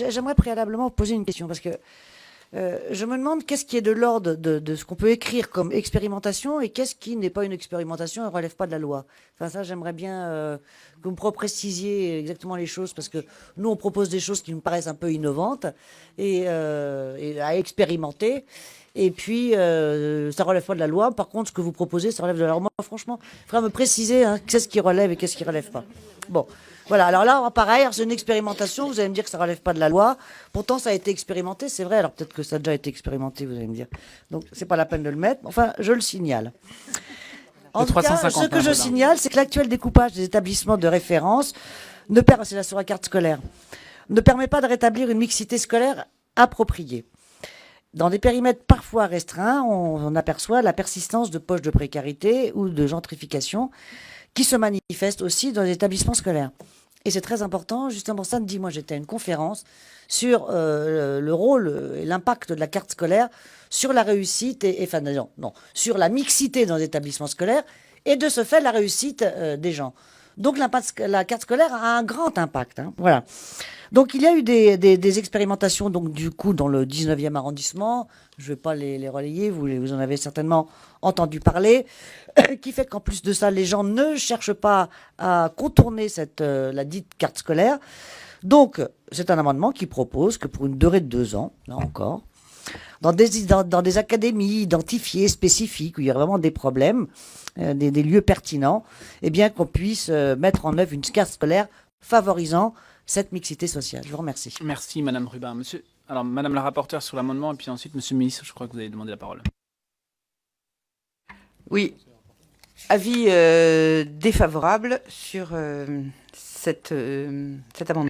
J'aimerais préalablement poser une question, parce que je me demande qu'est-ce qui est de l'ordre de ce qu'on peut écrire comme expérimentation et qu'est-ce qui n'est pas une expérimentation et ne relève pas de la loi. Enfin, ça, j'aimerais bien que vous me précisiez exactement les choses, parce que nous, on propose des choses qui nous paraissent un peu innovantes et à expérimenter. Et puis, ça relève pas de la loi. Par contre, ce que vous proposez, ça relève de la loi. Moi, franchement, il faudra me préciser qu'est-ce qui relève et qu'est-ce qui relève pas. Bon, voilà. Alors là, pareil, c'est une expérimentation. Vous allez me dire que ça relève pas de la loi. Pourtant, ça a été expérimenté, c'est vrai. Alors peut-être que ça a déjà été expérimenté, vous allez me dire. Donc, c'est pas la peine de le mettre. Enfin, je le signale. En tout cas, ce que je signale, c'est que l'actuel découpage des établissements de référence c'est là sur la carte scolaire, ne permet pas de rétablir une mixité scolaire appropriée. Dans des périmètres parfois restreints, on aperçoit la persistance de poches de précarité ou de gentrification qui se manifestent aussi dans les établissements scolaires. Et c'est très important, justement samedi, moi j'étais à une conférence sur le rôle et l'impact de la carte scolaire sur la réussite, enfin non, sur la mixité dans les établissements scolaires et de ce fait la réussite des gens. Donc la carte scolaire a un grand impact. Voilà. Donc il y a eu des expérimentations donc du coup dans le 19e arrondissement, je ne vais pas les relayer, vous en avez certainement entendu parler, qui fait qu'en plus de ça, les gens ne cherchent pas à contourner la dite carte scolaire. Donc c'est un amendement qui propose que pour une durée de 2 ans, là encore, dans des académies identifiées, spécifiques, où il y a vraiment des problèmes, des lieux pertinents, eh bien qu'on puisse mettre en œuvre une carte scolaire favorisant cette mixité sociale. Je vous remercie. Merci, Madame Rubin. Alors, Madame la rapporteure sur l'amendement, et puis ensuite, Monsieur le ministre, je crois que vous avez demandé la parole. Oui, avis défavorable sur cet amendement.